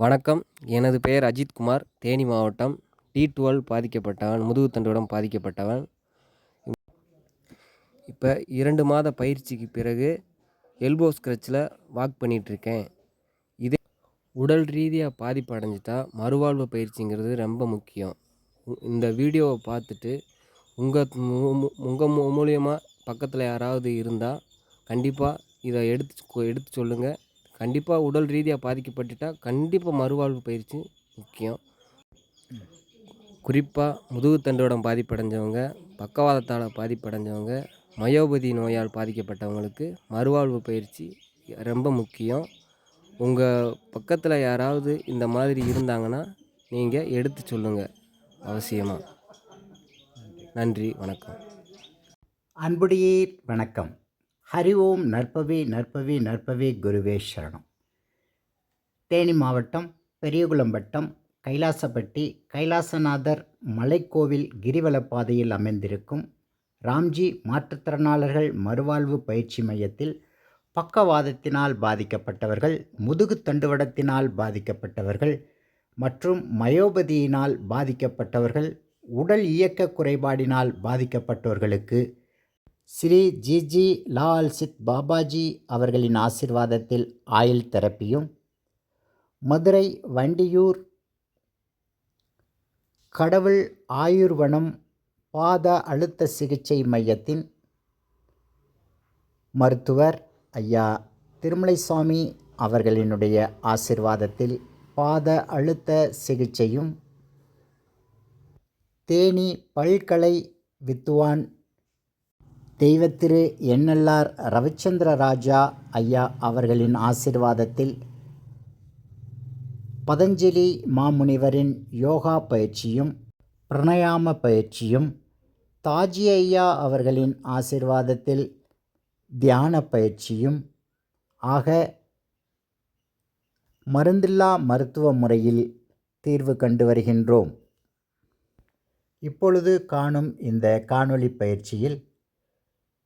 வணக்கம். எனது பெயர் அஜித்குமார். தேனி மாவட்டம். T12 பாதிக்கப்பட்டவன். முதுகுத்தண்டுவடம் பாதிக்கப்பட்டவன். இப்போ 2 மாத பயிற்சிக்கு பிறகு எல்போ ஸ்க்ரட்சில் வாக் பண்ணிகிட்ருக்கேன். இதே உடல் ரீதியாக பாதிப்பு அடைஞ்சிட்டா மறுவாழ்வு பயிற்சிங்கிறது ரொம்ப முக்கியம். இந்த வீடியோவை பார்த்துட்டு உங்கள் மூலியமாக பக்கத்தில் யாராவது இருந்தால் கண்டிப்பாக இதை எடுத்து சொல்லுங்கள். கண்டிப்பாக உடல் ரீதியாக பாதிக்கப்பட்டுட்டால் கண்டிப்பாக மறுவாழ்வு பயிற்சி முக்கியம். குறிப்பாக முதுகுத்தண்டோடம் பாதிப்படைஞ்சவங்க, பக்கவாதத்தால் பாதிப்படைஞ்சவங்க, மயோபதி நோயால் பாதிக்கப்பட்டவங்களுக்கு மறுவாழ்வு பயிற்சி ரொம்ப முக்கியம். உங்கள் பக்கத்தில் யாராவது இந்த மாதிரி இருந்தாங்கன்னா நீங்கள் எடுத்து சொல்லுங்கள் அவசியமாக. நன்றி, வணக்கம். அன்புடையீர் வணக்கம். ஹரி ஓம். நற்பவி நற்பவி நற்பவி குருவே சரணம். தேனி மாவட்டம் பெரியகுளம் வட்டம் கைலாசப்பட்டி கைலாசநாதர் மலைக்கோவில் கிரிவலப்பாதையில் அமைந்திருக்கும் ராம்ஜி மாற்றுத்திறனாளர்கள் மறுவாழ்வு பயிற்சி மையத்தில் பக்கவாதத்தினால் பாதிக்கப்பட்டவர்கள், முதுகு தண்டுவடத்தினால் பாதிக்கப்பட்டவர்கள் மற்றும் மயோபதியினால் பாதிக்கப்பட்டவர்கள், உடல் இயக்க குறைபாடினால் பாதிக்கப்பட்டவர்களுக்கு ஸ்ரீ ஜிஜி லால் சித் பாபாஜி அவர்களின் ஆசிர்வாதத்தில் ஆயில் தெரப்பியும், மதுரை வண்டியூர் கடவுள் ஆயுர்வனம் பாத அழுத்த சிகிச்சை மையத்தின் மருத்துவர் ஐயா திருமலைசாமி அவர்களினுடைய ஆசிர்வாதத்தில் பாத அழுத்த சிகிச்சையும், தேனி பல்கலை வித்துவான் தெய்வத்திரு NLR ரவிச்சந்திர ராஜா ஐயா அவர்களின் ஆசிர்வாதத்தில் பதஞ்சலி மாமுனிவரின் யோகா பயிற்சியும் பிரணயாம பயிற்சியும், தாஜி ஐயா அவர்களின் ஆசிர்வாதத்தில் தியான பயிற்சியும் ஆக மருந்தில்லா மருத்துவ முறையில் தீர்வு கண்டு வருகின்றோம். இப்பொழுது காணும் இந்த காணொளி பயிற்சியில்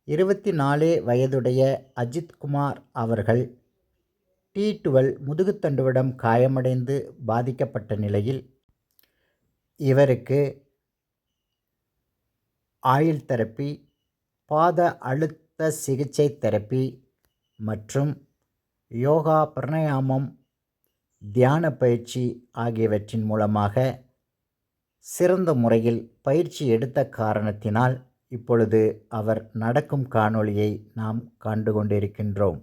24 வயதுடைய அஜித்குமார் அவர்கள் T12 முதுகுத்தண்டுவடம் காயமடைந்து பாதிக்கப்பட்ட நிலையில் இவருக்கு ஆயில் தெரப்பி, பாத அழுத்த சிகிச்சை தெரப்பி மற்றும் யோகா பிரணயாமம் தியான பயிற்சி ஆகியவற்றின் மூலமாக சிறந்த முறையில் பயிற்சி எடுத்த காரணத்தினால் இப்பொழுது அவர் நடக்கும் காணொளியை நாம் கண்டு கொண்டிருக்கின்றோம்.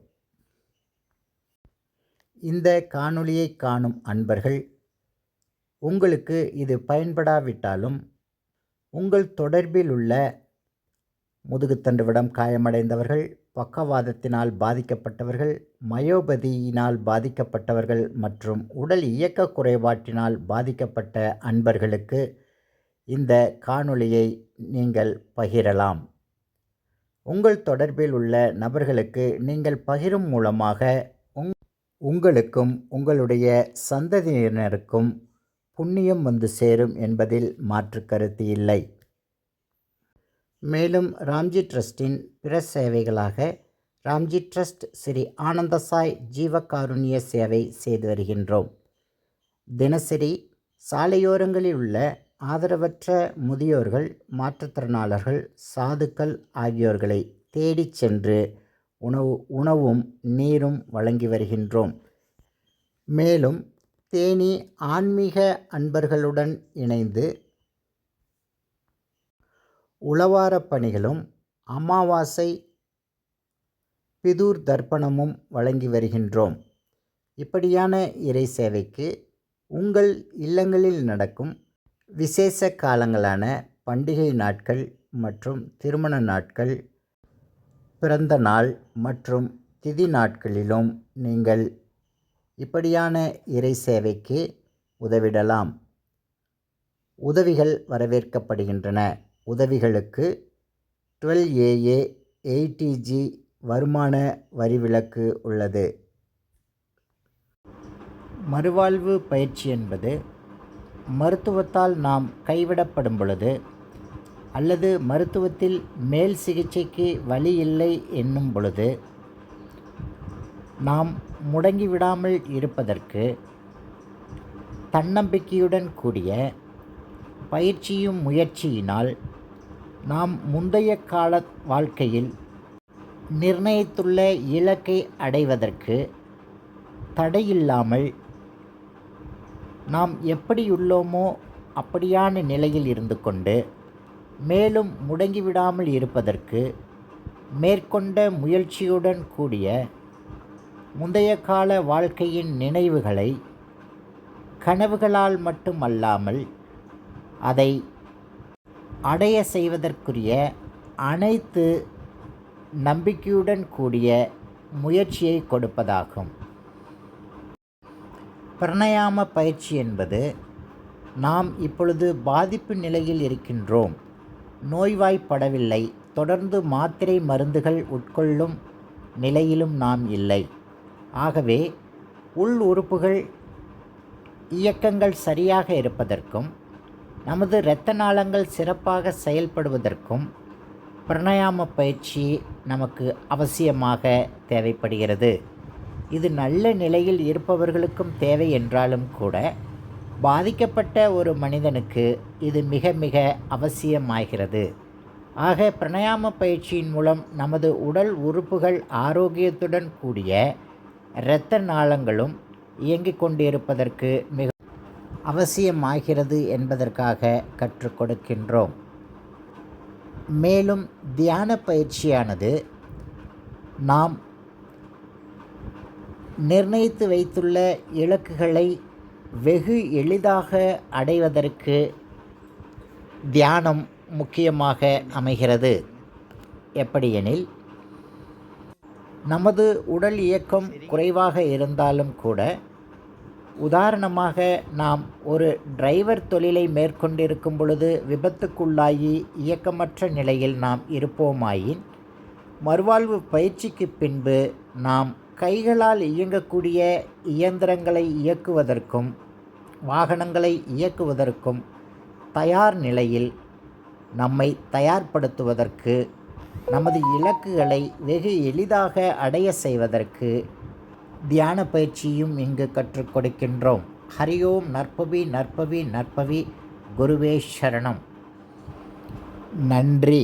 இந்த காணொளியை காணும் அன்பர்கள், உங்களுக்கு இது பயன்படாவிட்டாலும் உங்கள் தொடர்பில் உள்ள முதுகுத்தண்டுவடம் காயமடைந்தவர்கள், பக்கவாதத்தினால் பாதிக்கப்பட்டவர்கள், மயோபதியினால் பாதிக்கப்பட்டவர்கள் மற்றும் உடல் இயக்க குறைபாட்டினால் பாதிக்கப்பட்ட அன்பர்களுக்கு இந்த காணொளியை நீங்கள் பகிரலாம். உங்கள் தொடர்பில் உள்ள நபர்களுக்கு நீங்கள் பகிரும் மூலமாக உங்களுக்கும் உங்களுடைய சந்ததியினருக்கும் புண்ணியம் வந்து சேரும் என்பதில் மாற்று கருத்து இல்லை. மேலும் ராம்ஜி ட்ரஸ்டின் பிற சேவைகளாக ராம்ஜி ட்ரஸ்ட் ஸ்ரீ ஆனந்தசாய் ஜீவகாருண்ய சேவை செய்து வருகின்றோம். தினசரி சாலையோரங்களில் உள்ள ஆதரவற்ற முதியோர்கள், மாற்றுத்திறனாளர்கள், சாதுக்கள் ஆகியோர்களை தேடிச் சென்று உணவும் நீரும் வழங்கி வருகின்றோம். மேலும் தேனி ஆன்மீக அன்பர்களுடன் இணைந்து உளவாரப் பணிகளும் அமாவாசை பிதூர் தர்ப்பணமும் வழங்கி வருகின்றோம். இப்படியான இறை சேவைக்கு உங்கள் இல்லங்களில் நடக்கும் விசேஷ காலங்களான பண்டிகை நாட்கள் மற்றும் திருமண நாட்கள், பிறந்த நாள் மற்றும் திதி நாட்களிலும் நீங்கள் இப்படியான இறை சேவைக்கு உதவிடலாம். உதவிகள் வரவேற்கப்படுகின்றன. உதவிகளுக்கு 12AA 80G வருமான வரி விலக்கு உள்ளது. மறுவாழ்வு பயிற்சி என்பது மருத்துவத்தால் நாம் கைவிடப்படும் பொழுது அல்லது மருத்துவத்தில் மேல் சிகிச்சைக்கு வழி இல்லை என்னும் பொழுது நாம் முடங்கிவிடாமல் இருப்பதற்கு தன்னம்பிக்கையுடன் கூடிய பயிற்சியும் முயற்சியினால் நாம் முந்தைய கால வாழ்க்கையில் நிர்ணயித்துள்ள இலக்கை அடைவதற்கு தடையில்லாமல் நாம் எப்படியுள்ளோமோ அப்படியான நிலையில் இருந்து கொண்டு மேலும் முடங்கிவிடாமல் இருப்பதற்கு மேற்கொண்ட முயற்சியுடன் கூடிய முந்தைய கால வாழ்க்கையின் நினைவுகளை கனவுகளால் மட்டுமல்லாமல் அதை அடைய செய்வதற்குரிய அனைத்து நம்பிக்கையுடன் கூடிய முயற்சியை கொடுப்பதாகும். பிராணாயாம பயிற்சி என்பது நாம் இப்பொழுது பாதிப்பு நிலையில் இருக்கின்றோம், நோய்வாய்ப்படவில்லை, தொடர்ந்து மாத்திரை மருந்துகள் உட்கொள்ளும் நிலையிலும் நாம் இல்லை. ஆகவே உள் உறுப்புகள் இயக்கங்கள் சரியாக இருப்பதற்கும் நமது இரத்த நாளங்கள் சிறப்பாக செயல்படுவதற்கும் பிராணாயாம பயிற்சி நமக்கு அவசியமாக தேவைப்படுகிறது. இது நல்ல நிலையில் இருப்பவர்களுக்கும் தேவை என்றாலும் கூட பாதிக்கப்பட்ட ஒரு மனிதனுக்கு இது மிக மிக அவசியமாகிறது. ஆக பிராணாயாம பயிற்சியின் மூலம் நமது உடல் உறுப்புகள் ஆரோக்கியத்துடன் கூடிய இரத்த நாளங்களும் இயங்கிக் கொண்டிருப்பதற்கு மிக அவசியமாகிறது என்பதற்காக கற்றுக் கொடுக்கின்றோம். மேலும் தியான பயிற்சியானது நாம் நிர்ணயித்து வைத்துள்ள இலக்குகளை வெகு எளிதாக அடைவதற்கு தியானம் முக்கியமாக அமைகிறது. எப்படியெனில், நமது உடல் இயக்கம் குறைவாக இருந்தாலும் கூட, உதாரணமாக நாம் ஒரு டிரைவர் தொழிலை மேற்கொண்டிருக்கும் பொழுது விபத்துக்குள்ளாகி இயக்கமற்ற நிலையில் நாம் இருப்போமாயின், மறுவாழ்வு பயிற்சிக்கு பின்பு நாம் கைகளால் இயங்கக்கூடிய இயந்திரங்களை இயக்குவதற்கும் வாகனங்களை இயக்குவதற்கும் தயார் நிலையில் நம்மை தயார்படுத்துவதற்கு, நமது இலக்குகளை வெகு எளிதாக அடைய செய்வதற்கு தியான பயிற்சியும் இங்கு கற்றுக் கொடுக்கின்றோம். ஹரிஓம். நற்பவி நற்பவி நற்பவி. குருவே சரணம். நன்றி.